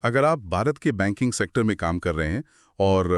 अगर आप भारत के बैंकिंग सेक्टर में काम कर रहे हैं और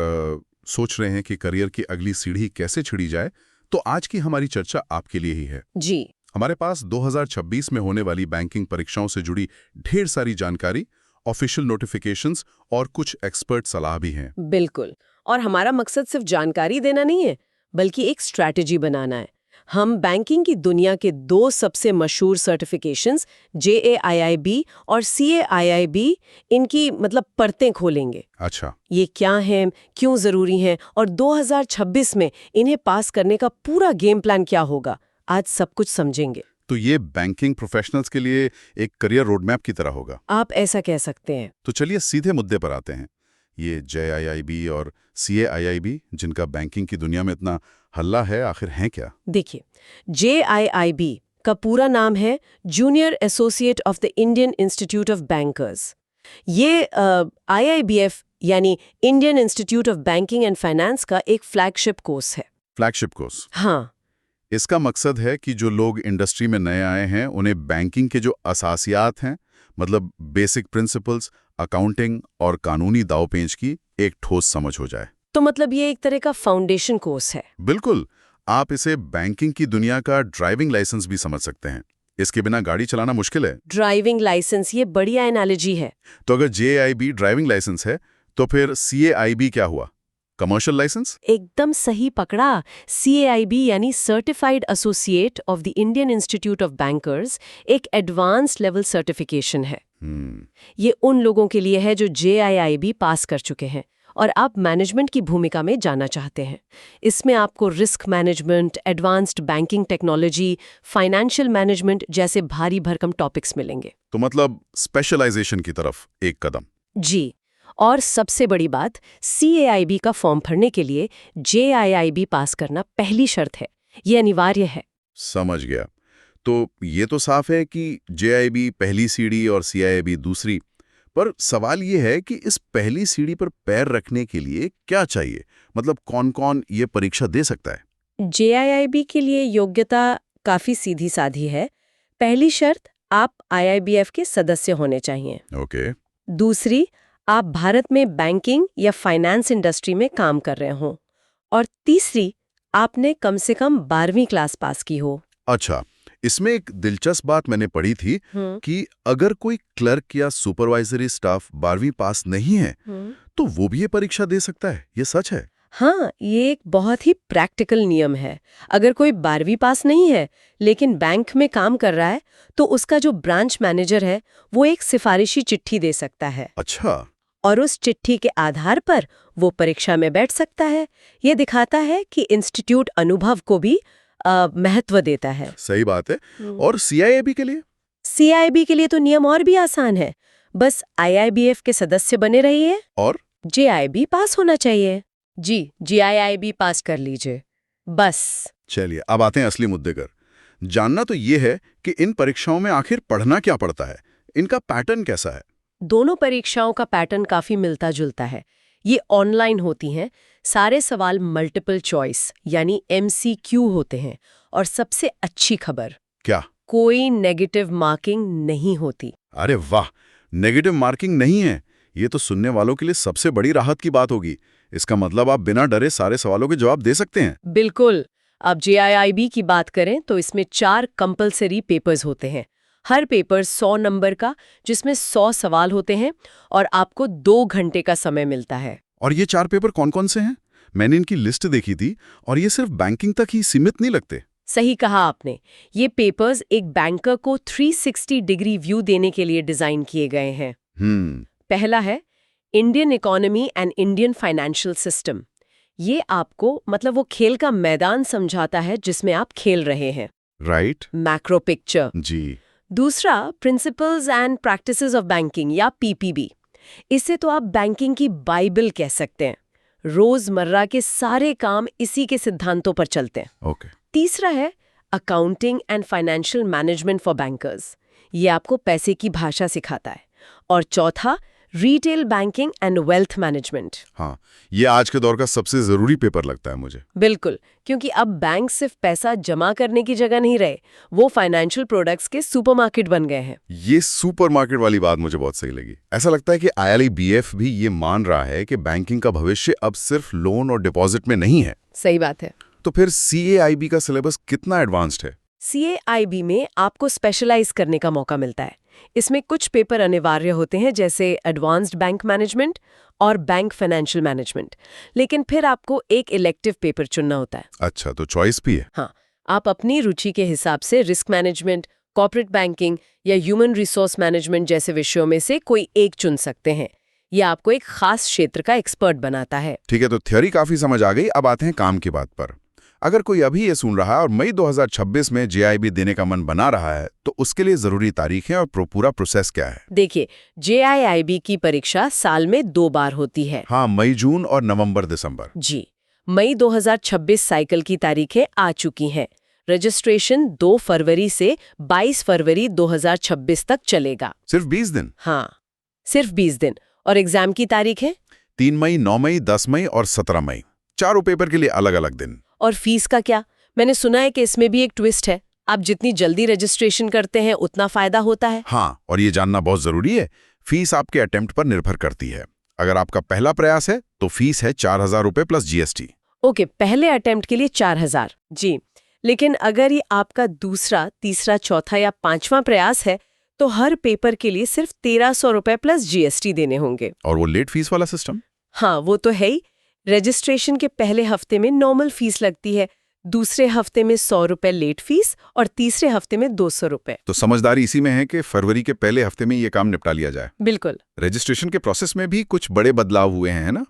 सोच रहे हैं कि करियर की अगली सीढ़ी कैसे छिड़ी जाए, तो आज की हमारी चर्चा आपके लिए ही है। जी। हमारे पास 2026 में होने वाली बैंकिंग परीक्षाओं से जुड़ी ढेर सारी जानकारी, ऑफिशियल नोटिफिकेशंस और कुछ एक्सपर्ट सलाह भी हैं। बिल्कुल। और हमारा मकसद सिर्फ जानकारी देना नहीं है, बल्कि एक स्ट्रैटेजी बनाना है। हम बैंकिंग की दुनिया के दो सबसे मशहूर सर्टिफिकेशंस JAIIB और CAIIB इनकी परतें खोलेंगे। अच्छा। ये क्या हैं, क्यों ज़रूरी हैं और 2026 में इन्हें पास करने का पूरा गेम प्लान क्या होगा, आज सब कुछ समझेंगे। तो ये बैंकिंग प्रोफेशनल्स के लिए एक करियर रोडमैप की तरह होगा। आप ऐसा कह सकते हैं। तो चलिए सीधे मुद्दे पर आते हैं। ये JIIB और CAIIB, जिनका बैंकिंग की दुनिया में इतना हल्ला है, आखिर हैं क्या? देखिए, JIIB का पूरा नाम है junior associate of the Indian institute of bankers. ये IIBF यानी Indian institute of banking and finance का एक फ्लैगशिप कोर्स है। Flagship course. हाँ। इसका मकसद है कि जो लोग इंडस्ट्री में नए आए हैं, उन्हें बैंकिंग के जो असासियात हैं, मतलब बेसिक प्रिंसिपल्स, अकाउंटिंग और कानूनी दांव-पेंच की एक ठोस समझ हो जाए। तो ये एक तरह का फाउंडेशन कोर्स है। बिल्कुल। आप इसे बैंकिंग की दुनिया का ड्राइविंग लाइसेंस भी समझ सकते हैं। इसके बिना गाड़ी चलाना मुश्किल है। ड्राइविंग लाइसेंस, ये बढ़िया एनालॉजी है। तो अगर JIB ड्राइविंग लाइसेंस है, तो फिर CAIB क्या हुआ? Commercial licence? एकदम सही पकड़ा। CAIB यानी certified associate of the Indian institute of bankers एक एडवांस्ड लेवल सर्टिफिकेशन है। ये उन लोगों के लिए है जो JIIB पास कर चुके हैं और आप मैनेजमेंट की भूमिका में जाना चाहते हैं। इसमें आपको risk management, advanced banking technology, financial management जैसे भारी भरकम टॉपिक्स मिलेंगे। तो मतलब स्पेशलाइजेशन की तरफ एक कदम। जी। और सबसे बड़ी बात, CAIB का फॉर्म भरने के लिए JIIB पास करना पहली शर्त है। ये अनिवार्य है। समझ गया। तो ये तो साफ है कि JIB पहली सीढ़ी और CAIB दूसरी। पर सवाल ये है कि इस पहली सीढ़ी पर पैर रखने के लिए क्या चाहिए? मतलब कौन-कौन ये परीक्षा दे सकता है? JIIB के लिए योग्यता काफी सीधी साधी है। पहली शर्त, आप IIBF के सदस्य होने चाहिए। ओके। दूसरी, आप भारत में बैंकिंग या फाइनेंस इंडस्ट्री में काम कर रहे हो। और तीसरी, आपने कम से कम 12वीं क्लास पास की हो। अच्छा, इसमें एक दिलचस्प बात मैंने पढ़ी थी कि अगर कोई क्लर्क या सुपरवाइजरी स्टाफ 12वीं पास नहीं है, तो वो भी ये परीक्षा दे सकता है। ये सच है? हाँ, ये एक बहुत ही प्रैक्टिकल नियम है। अगर कोई 12वीं पास नहीं है लेकिन बैंक में काम कर रहा है, तो उसका जो ब्रांच मैनेजर है वो एक सिफारिशी चिट्ठी दे सकता है। अच्छा। और उस चिट्ठी के आधार पर वो परीक्षा में बैठ सकता है। ये दिखाता है कि इंस्टीट्यूट अनुभव को भी महत्व देता है। सही बात है। और CIIB के लिए? CIIB के लिए तो नियम और भी आसान है। बस IIBF के सदस्य बने रहिए और JIB पास होना चाहिए। जी, JIIB पास कर लीजिए बस। चलिए, अब आते हैं असली मुद्दे पर। जानना तो ये है कि इन परीक्षाओं में आखिर पढ़ना क्या पड़ता है, इनका पैटर्न कैसा है? दोनों परीक्षाओं का पैटर्न काफी मिलता जुलता है। ये ऑनलाइन होती हैं। सारे सवाल मल्टीपल चॉइस यानी MCQ होते हैं। और सबसे अच्छी खबर, क्या? कोई नेगेटिव मार्किंग नहीं होती। अरे वाह, नेगेटिव मार्किंग नहीं है। ये तो सुनने वालों के लिए सबसे बड़ी राहत की बात होगी। इसका मतलब आप बिना डरे सारे सवालों के जवाब दे सकते हैं। बिल्कुल। अब JIIB की बात करें तो इसमें 4 कंपलसरी पेपर्स होते हैं। हर पेपर 100 नंबर का, जिसमें 100 सवाल होते हैं और आपको 2 घंटे का समय मिलता है। और ये 4 पेपर कौन-कौन से हैं? मैंने इनकी लिस्ट देखी थी और ये सिर्फ बैंकिंग तक ही सीमित नहीं लगते। सही कहा आपने। ये पेपर्स एक बैंकर को 360 डिग्री व्यू देने के लिए डिजाइन किए गए हैं। पहला है Indian economy and Indian financial system. ये आपको वो खेल का मैदान समझाता है जिसमें आप खेल रहे हैं। राइट। Macro picture. जी। दूसरा, principles and practices of banking या PPB। इससे तो आप बैंकिंग की बाइबल कह सकते हैं। रोजमर्रा के सारे काम इसी के सिद्धांतों पर चलते हैं। ओके। तीसरा है accounting and financial management for bankers. ये आपको पैसे की भाषा सिखाता है। और चौथा, retail banking and wealth management. हाँ, ये आज के दौर का सबसे जरूरी पेपर लगता है मुझे। बिल्कुल, क्योंकि अब बैंक सिर्फ पैसा जमा करने की जगह नहीं रहे, वो फाइनेंशियल प्रोडक्ट्स के सुपरमार्केट बन गए हैं। ये सुपरमार्केट वाली बात मुझे बहुत सही लगी। ऐसा लगता है कि ILBF भी ये मान रहा है कि बैंकिंग का भविष्य अब सिर्फ लोन और डिपॉजिट में नहीं है। सही बात है। तो फिर CAIB का सिलेबस कितना एडवांस्ड है? CAIB में आपको स्पेशलाइज करने का मौका मिलता है। इसमें कुछ पेपर अनिवार्य होते हैं, जैसे एडवांस्ड बैंक मैनेजमेंट और बैंक फाइनेंशियल मैनेजमेंट, लेकिन फिर आपको एक इलेक्टिव पेपर चुनना होता है। अच्छा, तो चॉइस भी है। हाँ, आप अपनी रुचि के हिसाब से रिस्क मैनेजमेंट, कॉर्पोरेट बैंकिंग या ह्यूमन रिसोर्स मैनेजमेंट जैसे विषयों में से कोई एक चुन सकते हैं। यह आपको एक खास क्षेत्र का एक्सपर्ट बनाता है। ठीक है, तो थ्योरी काफी समझ आ गई। अब आते हैं काम की बात पर। अगर कोई अभी ये सुन रहा है और मई 2026 में JIB देने का मन बना रहा है, तो उसके लिए जरूरी तारीखें और पूरा प्रोसेस क्या है? देखिए, JIB की परीक्षा साल में 2 बार होती है। हाँ, मई जून और नवंबर दिसंबर। जी, मई 2026 साइकिल की तारीखें आ चुकी हैं। रजिस्ट्रेशन 2 फरवरी से 22 फरवरी 2026 तक चलेगा। सिर्फ 20 दिन? हाँ, सिर्फ 20 दिन। और एग्जाम की तारीख है 3 मई, 9 मई, 10 मई और 17 मई। चारों पेपर के लिए अलग अलग दिन। और फीस का क्या? मैंने सुना है कि इसमें भी एक ट्विस्ट है। आप जितनी जल्दी रजिस्ट्रेशन करते हैं उतना फायदा होता है। हाँ, और ये जानना बहुत जरूरी है, फीस आपके अटेम्प्ट पर निर्भर करती है। अगर आपका पहला प्रयास है तो फीस है 4,000 रुपए प्लस GST। ओके, पहले अटेम्प्ट के लिए 4,000। जी, लेकिन अगर ये आपका दूसरा, तीसरा, चौथा या 5वां प्रयास है तो हर पेपर के लिए सिर्फ 1,300 रुपए प्लस GST देने होंगे। और वो लेट फीस वाला सिस्टम? हाँ, वो तो है ही। रजिस्ट्रेशन के पहले हफ्ते में नॉर्मल फीस लगती है, दूसरे हफ्ते में 100 रुपए लेट फीस और तीसरे हफ्ते में 200 रुपए। तो समझदारी इसी में है कि फरवरी के पहले हफ्ते में ये काम निपटा लिया जाए। बिल्कुल। रजिस्ट्रेशन के प्रोसेस में भी कुछ बड़े बदलाव हुए हैं, है ना?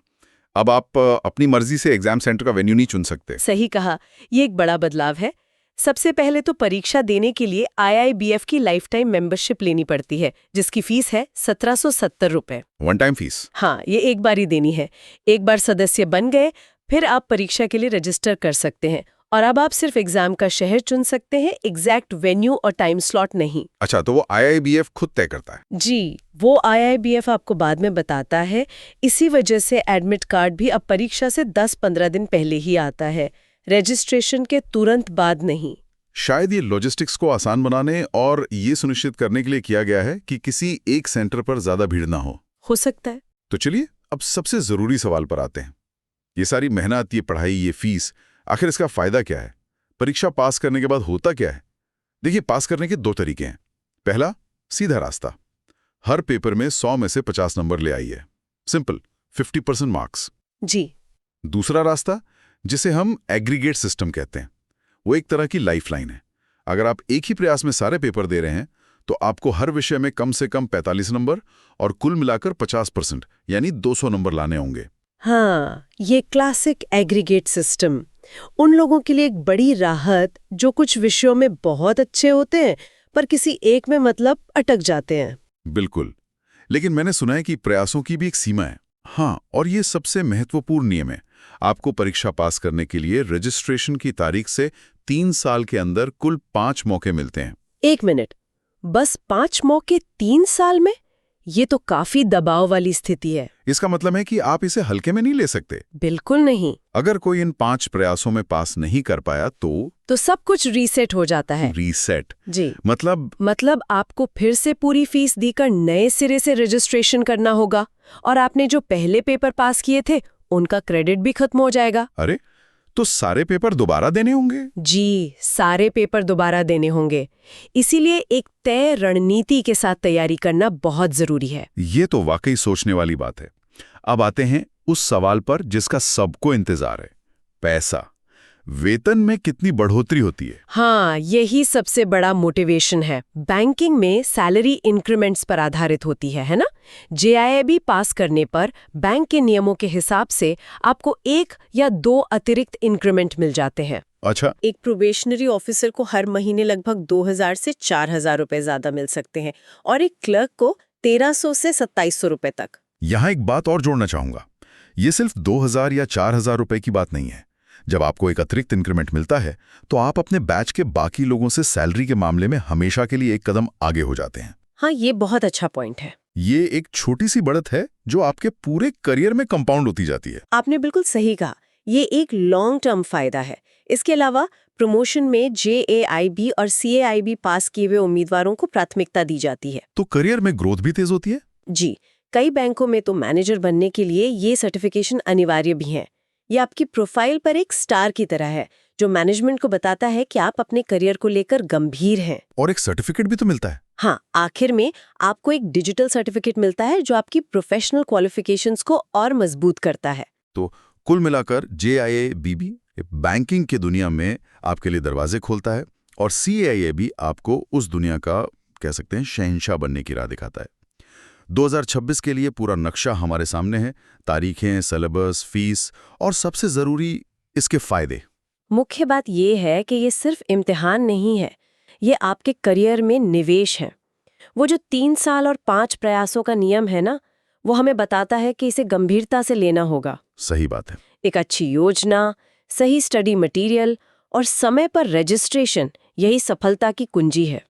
अब आप अपनी मर्जी से एग्जाम सेंटर का वेन्यू नहीं चुन सकते। सही कहा, ये एक बड़ा बदलाव है। सबसे पहले तो परीक्षा देने के लिए IIBF की लाइफ टाइम मेंबरशिप लेनी पड़ती है, जिसकी फीस है 1770 रुपए। One time fees? हाँ, ये एक बार ही देनी है। एक बार सदस्य बन गए, फिर आप परीक्षा के लिए रजिस्टर कर सकते हैं। और अब आप सिर्फ एग्जाम का शहर चुन सकते हैं, एग्जैक्ट वेन्यू और टाइम स्लॉट नहीं। अच्छा, तो वो IIBF खुद तय करता है? जी, वो IIBF आपको बाद में बताता है। इसी वजह से एडमिट कार्ड भी अब परीक्षा से 10-15 दिन पहले ही आता है, रजिस्ट्रेशन के तुरंत बाद नहीं। शायद ये लॉजिस्टिक्स को आसान बनाने और ये सुनिश्चित करने के लिए किया गया है कि किसी एक सेंटर पर ज्यादा भीड़ ना हो सकता है। तो चलिए अब सबसे जरूरी सवाल पर आते हैं। ये सारी मेहनत, ये पढ़ाई, ये फीस, आखिर इसका फायदा क्या है? परीक्षा पास करने के बाद होता क्या है? देखिए, पास करने के 2 तरीके हैं। पहला, सीधा रास्ता, हर पेपर में 100 में से 50 नंबर ले आइए, सिंपल, 50% मार्क्स। जी। दूसरा रास्ता, जिसे हम एग्रीगेट सिस्टम कहते हैं, वो एक तरह की लाइफलाइन है। अगर आप एक ही प्रयास में सारे पेपर दे रहे हैं तो आपको हर विषय में कम से कम 45 नंबर और कुल मिलाकर 50% यानी 200 नंबर लाने होंगे। हाँ, ये क्लासिक एग्रीगेट सिस्टम उन लोगों के लिए एक बड़ी राहत जो कुछ विषयों में बहुत अच्छे होते हैं पर किसी एक में मतलब अटक जाते हैं। बिल्कुल, लेकिन मैंने सुना है कि प्रयासों की भी एक सीमा है। हाँ, और ये सबसे महत्वपूर्ण नियम है। आपको परीक्षा पास करने के लिए रजिस्ट्रेशन की तारीख से 3 साल के अंदर कुल 5 मौके मिलते हैं। 1 मिनट, बस 5 मौके 3 साल में? ये तो काफी दबाव वाली स्थिति है। इसका मतलब है कि आप इसे हल्के में नहीं ले सकते। बिल्कुल नहीं। अगर कोई इन 5 प्रयासों में पास नहीं कर पाया तो सब कुछ रीसेट हो जाता है। रीसेट? जी, मतलब आपको फिर से पूरी फीस देकर नए सिरे से रजिस्ट्रेशन करना होगा और आपने जो पहले पेपर पास किए थे उनका क्रेडिट भी खत्म हो जाएगा। अरे, तो सारे पेपर दोबारा देने होंगे? जी, सारे पेपर दोबारा देने होंगे। इसीलिए एक तय रणनीति के साथ तैयारी करना बहुत जरूरी है। ये तो वाकई सोचने वाली बात है। अब आते हैं उस सवाल पर जिसका सबको इंतजार है, पैसा। वेतन में कितनी बढ़ोतरी होती है? हाँ, यही सबसे बड़ा मोटिवेशन है। बैंकिंग में सैलरी इंक्रीमेंट्स पर आधारित होती है ना? JIB पास करने पर बैंक के नियमों के हिसाब से आपको 1 या 2 अतिरिक्त इंक्रीमेंट मिल जाते हैं। अच्छा। एक प्रोबेशनरी ऑफिसर को हर महीने लगभग 2,000 से 4,000 रुपए ज्यादा मिल सकते हैं और एक क्लर्क को 1,300 से 2,700 रुपए तक। यहाँ एक बात और जोड़ना चाहूंगा, ये सिर्फ 2,000 या 4,000 रुपए की बात नहीं है। जब आपको एक अतिरिक्त इंक्रीमेंट मिलता है तो आप अपने बैच के बाकी लोगों से सैलरी के मामले में हमेशा के लिए एक कदम आगे हो जाते हैं। हाँ, ये बहुत अच्छा पॉइंट है। ये एक छोटी सी बढ़त है जो आपके पूरे करियर में कंपाउंड होती जाती है। आपने बिल्कुल सही कहा, ये एक लॉन्ग टर्म फायदा है। इसके अलावा प्रमोशन में JAIB और CAIB पास किए हुए उम्मीदवारों को प्राथमिकता दी जाती है। तो करियर में ग्रोथ भी तेज होती है। जी, कई बैंकों में तो मैनेजर बनने के लिए ये सर्टिफिकेशन अनिवार्य भी है। ये आपकी प्रोफाइल पर एक स्टार की तरह है, जो मैनेजमेंट को बताता है कि आप अपने करियर को लेकर गंभीर हैं। और एक सर्टिफिकेट भी तो मिलता है। हाँ, आखिर में आपको एक डिजिटल सर्टिफिकेट मिलता है जो आपकी प्रोफेशनल क्वालिफिकेशंस को और मजबूत करता है। तो कुल मिलाकर JIAB बैंकिंग की दुनिया में आपके लिए दरवाजे खोलता है और CAIB आपको उस दुनिया का, कह सकते हैं, शहंशाह बनने की राह दिखाता है। 2026 के लिए पूरा नक्शा हमारे सामने है। तारीखें, सिलेबस, फीस और सबसे ज़रूरी इसके फायदे। मुख्य बात ये है कि ये सिर्फ इम्तिहान नहीं है, ये आपके करियर में निवेश है। वो जो 3 साल और 5 प्रयासों का नियम है ना, वो हमें बताता है कि इसे गंभीरता से लेना होगा। सही बात है। एक अच्छी योजना, सही स्टडी मटेरियल और समय पर रजिस्ट्रेशन, यही सफलता की कुंजी है।